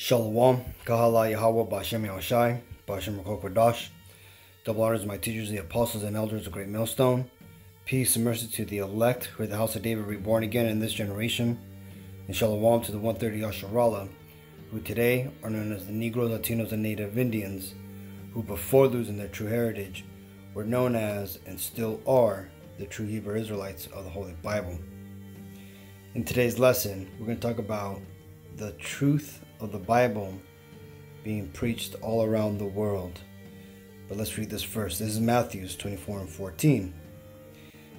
Shalom, Kahala Yahweh, Bashem Yahushai, Bashem Kokodash. Double honors to my teachers, the apostles and elders of Great Millstone. Peace and mercy to the elect, who are the house of David reborn again in this generation. And Shalom to the 130 Yasharallah, who today are known as the Negroes, Latinos, and Native Indians, who before losing their true heritage were known as, and still are, the true Hebrew Israelites of the Holy Bible. In today's lesson, we're going to talk about the truth of the Bible being preached all around the world. But let's read this first. This is Matthew 24:14.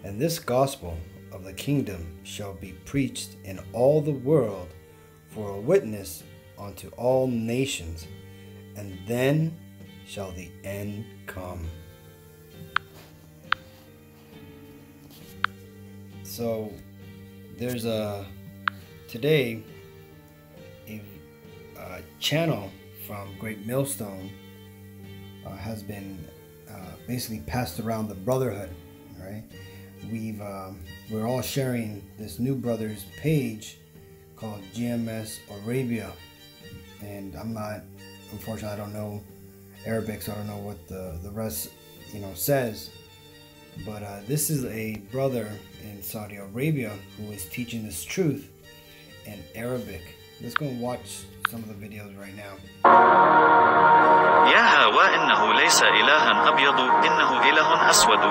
And this gospel of the kingdom shall be preached in all the world for a witness unto all nations, and then shall the end come. So there's today a channel from Great Millstone has been basically passed around the brotherhood. Right, we're all sharing this new brothers page called GMS Arabia, and I'm not, unfortunately, I don't know Arabic, so I don't know what the rest says. But this is a brother in Saudi Arabia who is teaching this truth in Arabic. Let's go and watch some of the videos right now. يا هوى إنه ليس إلها أبيض إنه إله أسود.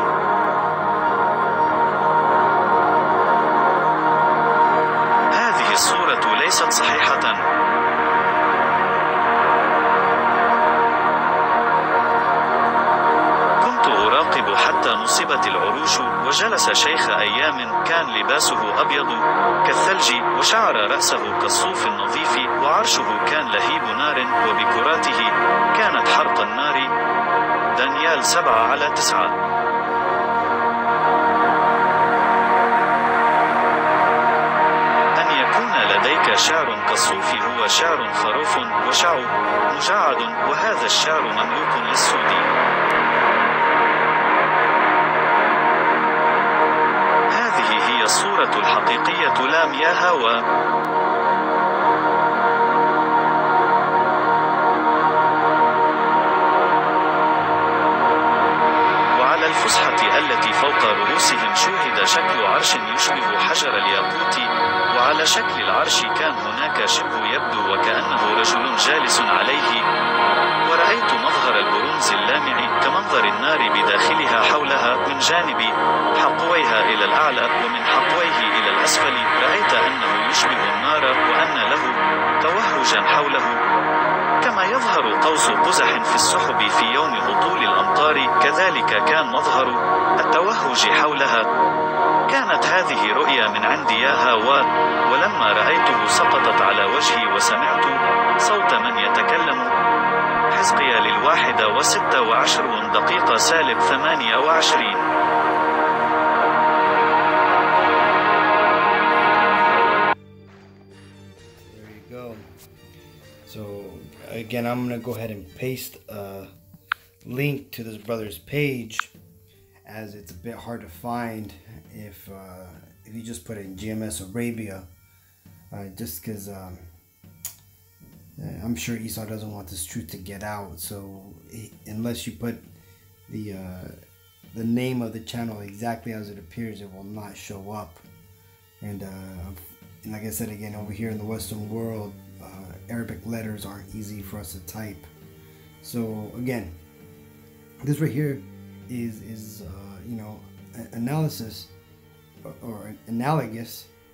هذه الصورة ليست صحيحة. حتى نصبت العروش وجلس شيخ أيام كان لباسه أبيض كالثلج وشعر رأسه كالصوف النظيف وعرشه كان لهيب نار وبكراته كانت حرق النار. دانيال 7:9. أن يكون لديك شعر كالصوف هو شعر خروف وشعو مجعد، وهذا الشعر مملوك للسود. الصورة الحقيقية لام يا هوى. وعلى الفسحة التي فوق رؤوسهم شوهد شكل عرش يشبه حجر الياقوت، وعلى شكل العرش كان هناك شبه يبدو وكأنه رجل جالس عليه. ورأيت مظهر البرونز اللامع كمنظر النار بداخلها حولها من جانب حقويها إلى الأعلى ومن حقويه إلى الأسفل. رأيت أنه يشبه النار وأن له توهجا حوله كما يظهر قوس قزح في السحب في يوم هطول الأمطار، كذلك كان مظهر التوهج حولها. كانت هذه رؤيا من عند يا هوى، ولما رأيته سقطت على وجهي وسمعت صوت من يتكلم. حزقيال 1:26 -28. There you go. So again, I'm going to go ahead and paste a link to this brother's page, as it's a bit hard to find if you just put in GMS Arabia, just because I'm sure Esau doesn't want this truth to get out. So unless you put the name of the channel exactly as it appears, it will not show up. And like I said again, over here in the Western world, Arabic letters aren't easy for us to type. So again, this right here is analysis or analogous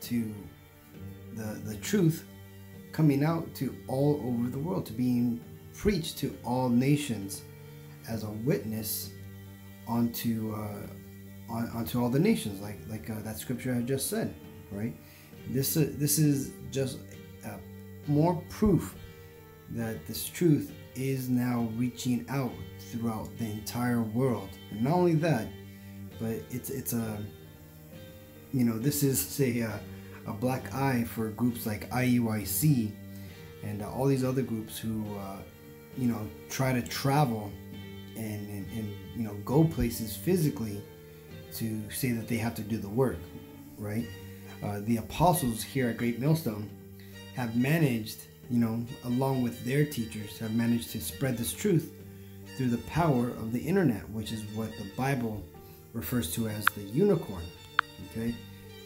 to the truth coming out to all over the world, to being preached to all nations as a witness onto all the nations, like that scripture I just said. Right? This is just more proof that this truth is now reaching out throughout the entire world. And not only that, but it's this is a black eye for groups like IUIC and all these other groups who try to travel and go places physically to say that they have to do the work, right? The apostles here at Great Millstone have managed along with their teachers, have managed to spread this truth through the power of the internet, which is what the Bible refers to as the unicorn. Okay,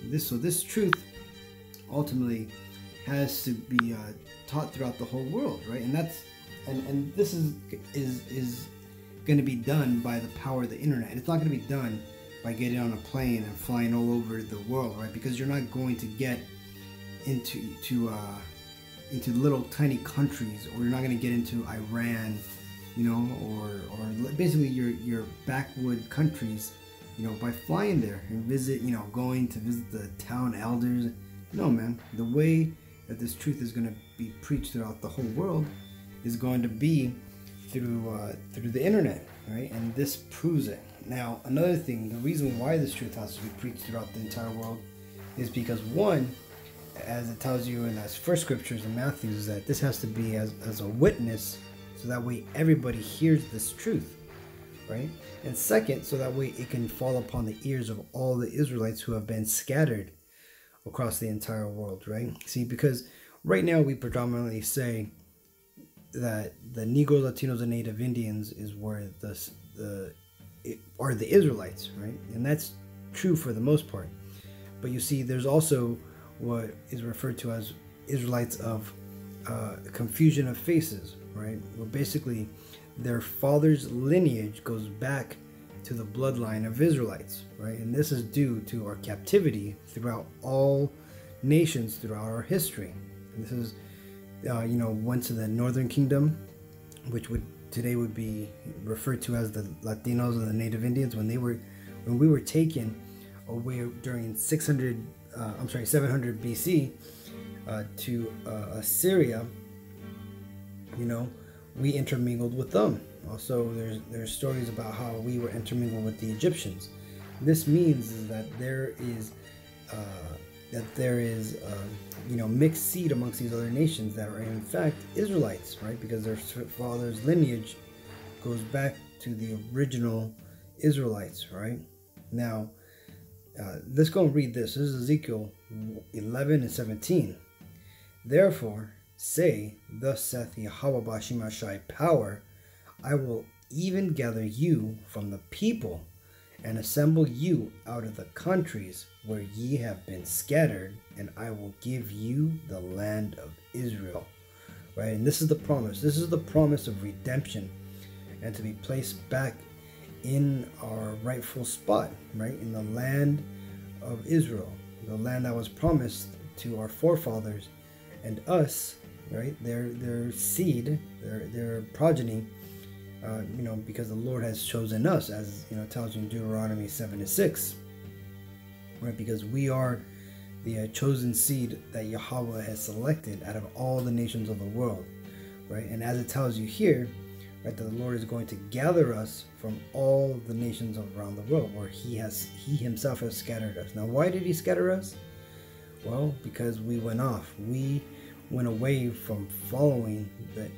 this truth ultimately has to be taught throughout the whole world, right? And this is going to be done by the power of the internet. It's not going to be done by getting on a plane and flying all over the world, right? Because you're not going to get into little tiny countries, or you're not going to get into Iran, or basically your backwood countries, by flying there and going to visit the town elders. No, man. The way that this truth is going to be preached throughout the whole world is going to be through the internet, right? And this proves it. Now, another thing, the reason why this truth has to be preached throughout the entire world is because, one, as it tells you in those first scriptures in Matthew, is that this has to be as a witness, so that way everybody hears this truth, right? And second, so that way it can fall upon the ears of all the Israelites who have been scattered across the entire world, right? See, because right now we predominantly say that the Negroes, Latinos, and Native Indians is where are the Israelites, right? And that's true for the most part. But you see, there's also what is referred to as Israelites of confusion of faces, right? Where basically their father's lineage goes back to the bloodline of Israelites, right? And this is due to our captivity throughout all nations throughout our history. And this is, went to the Northern Kingdom, which today would be referred to as the Latinos and the Native Indians, when we were taken away during 700 BC to Assyria. We intermingled with them. Also, there's stories about how we were intermingled with the Egyptians. This means that there is mixed seed amongst these other nations that are in fact Israelites, right? Because their father's lineage goes back to the original Israelites, right? Now, let's go and read this. This is Ezekiel 11 and 17. Therefore, say, thus saith Yahweh Bashimashai power, I will even gather you from the people and assemble you out of the countries where ye have been scattered, and I will give you the land of Israel. Right? And this is the promise. This is the promise of redemption and to be placed back in our rightful spot, right? In the land of Israel, the land that was promised to our forefathers and us, right? Their seed, their progeny, because the Lord has chosen us, as it tells you in Deuteronomy 7:6, right? Because we are the chosen seed that Yahweh has selected out of all the nations of the world, right? And as it tells you here, right, that the Lord is going to gather us from all the nations around the world, where He Himself has scattered us. Now, why did He scatter us? Well, because we went off. We went away from following the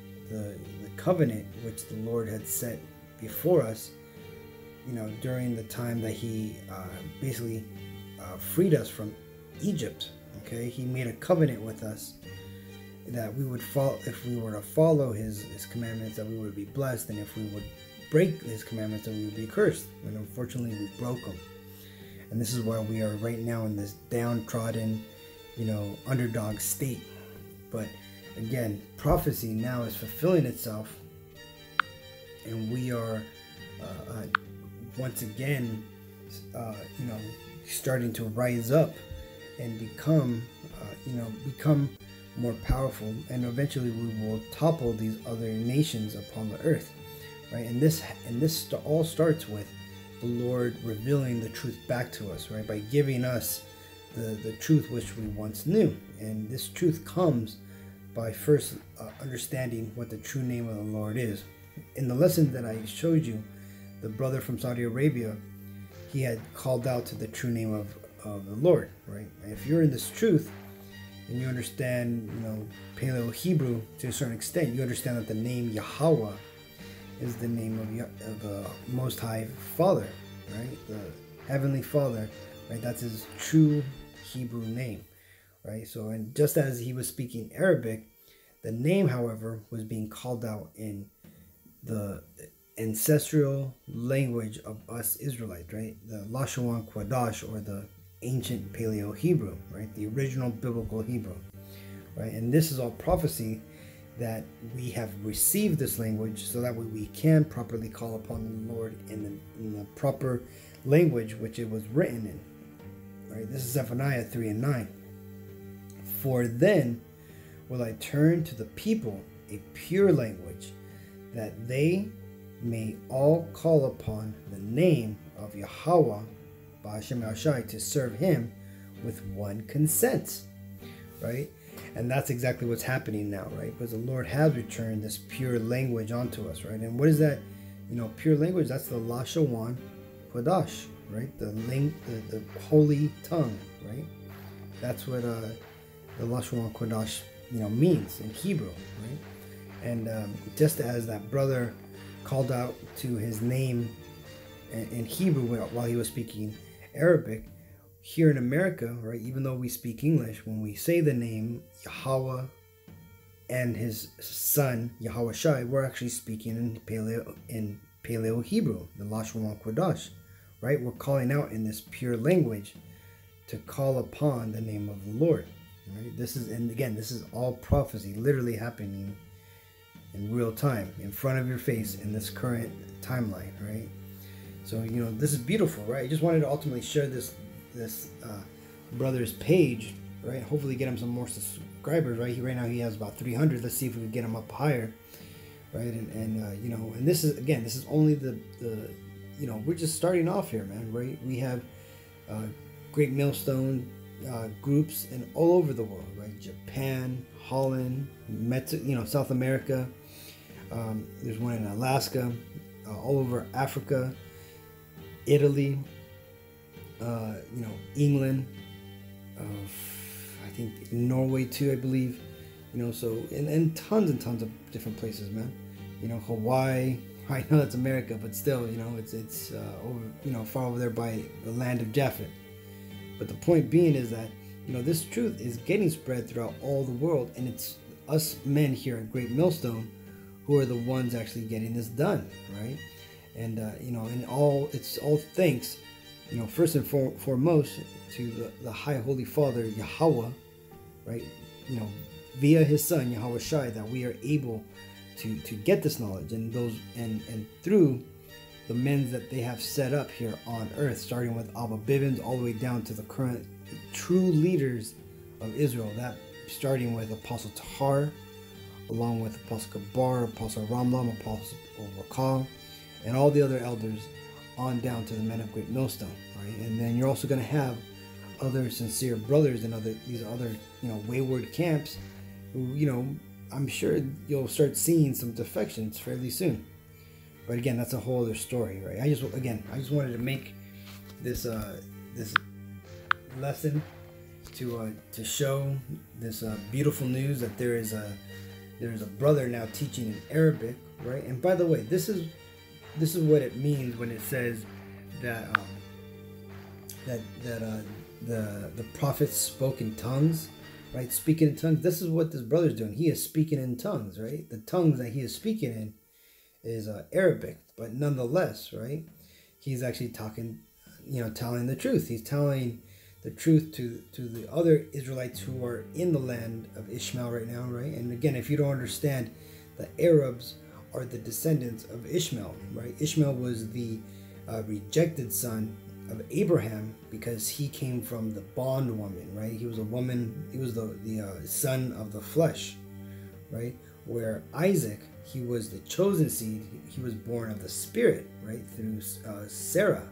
covenant which the Lord had set before us, during the time that He basically freed us from Egypt. Okay, He made a covenant with us that we would follow. If we were to follow His commandments, that we would be blessed, and if we would break His commandments, that we would be cursed. And unfortunately, we broke them. And this is why we are right now in this downtrodden, underdog state. But again, prophecy now is fulfilling itself, and we are once again, starting to rise up and become more powerful, and eventually we will topple these other nations upon the earth, right? And this all starts with the Lord revealing the truth back to us, right? By giving us the truth which we once knew. And this truth comes by first understanding what the true name of the Lord is. In the lesson that I showed you, the brother from Saudi Arabia, he had called out to the true name of the Lord, right? And if you're in this truth and you understand, Paleo Hebrew to a certain extent, you understand that the name Yahweh is the name of the Most High Father, right? The Heavenly Father, right? That's His true Hebrew name, right? So, and just as he was speaking Arabic, The name, however, was being called out in the ancestral language of us Israelites, right? The Lashon Kodash, or the ancient Paleo Hebrew, right? The original biblical Hebrew, right? And this is all prophecy that we have received this language so that way we can properly call upon the Lord in the proper language which it was written in, right? This is Zephaniah 3:9. For then will I turn to the people a pure language, that they may all call upon the name of Yahweh, Ba'ashem Yahshai, to serve him with one consent, right? And that's exactly what's happening now, right? Because the Lord has returned this pure language onto us, right? And what is that? Pure language, that's the Lashon Kodash, right? The holy tongue, right? That's what the Lashon Kodash, means in Hebrew, right? And just as that brother called out to his name in Hebrew while he was speaking Arabic, here in America, right, even though we speak English, when we say the name Yahweh and his son Yahweh Shai, we're actually speaking in Paleo Hebrew, the Lashon Kodash, right? We're calling out in this pure language to call upon the name of the Lord, right? This is all prophecy, literally happening in real time, in front of your face, in this current timeline, right? So this is beautiful, right? I just wanted to ultimately share this brother's page, right? Hopefully get him some more subscribers, right? Right now he has about 300. Let's see if we can get him up higher, right? And this is only the we're just starting off here, man, right? We have Great Millstone groups in all over the world, right? Japan, Holland, South America. There's one in Alaska, all over Africa, Italy, England, I think Norway too, I believe, so and tons and tons of different places, man. Hawaii. I know that's America, but still, it's over, far over there by the land of Japhet. But the point being is that this truth is getting spread throughout all the world, and it's us men here at Great Millstone who are the ones actually getting this done, right? And and it's all thanks, first and foremost to the High Holy Father Yahweh, right? Via his son Yahweh Shai, that we are able to get this knowledge, and through the men that they have set up here on earth, starting with Abba Bivens all the way down to the current true leaders of Israel, that starting with Apostle Tahar, along with Apostle Gabar, Apostle Ramlam, Apostle Rakal, and all the other elders on down to the men of Great Millstone, right? And then you're also going to have other sincere brothers in these other wayward camps who I'm sure you'll start seeing some defections fairly soon. But again, that's a whole other story, right? I just wanted to make this this lesson to show this beautiful news that there is a brother now teaching in Arabic, right? And by the way, this is what it means when it says that the prophets spoke in tongues, right? Speaking in tongues. This is what this brother's doing. He is speaking in tongues, right? The tongues that he is speaking in is Arabic, but nonetheless, right? He's actually talking, telling the truth. He's telling the truth to the other Israelites who are in the land of Ishmael right now, right? And again, if you don't understand, the Arabs are the descendants of Ishmael, right? Ishmael was the rejected son of Abraham because he came from the bondwoman, right? He was a woman. He was the son of the flesh, right? Where Isaac, he was the chosen seed. He was born of the spirit, right? Through Sarah,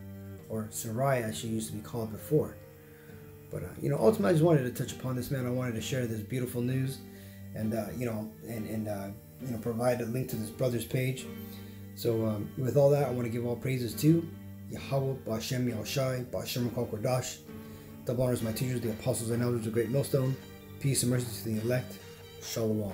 or Sarai as she used to be called before. But ultimately, I just wanted to touch upon this, man. I wanted to share this beautiful news, and provide a link to this brother's page. So with all that, I want to give all praises to Yahweh, Ba'ashem Yahushai, Ba'ashem Kodash. Double honors my teachers, the apostles and elders of Great Millstone. Peace and mercy to the elect. Shalom.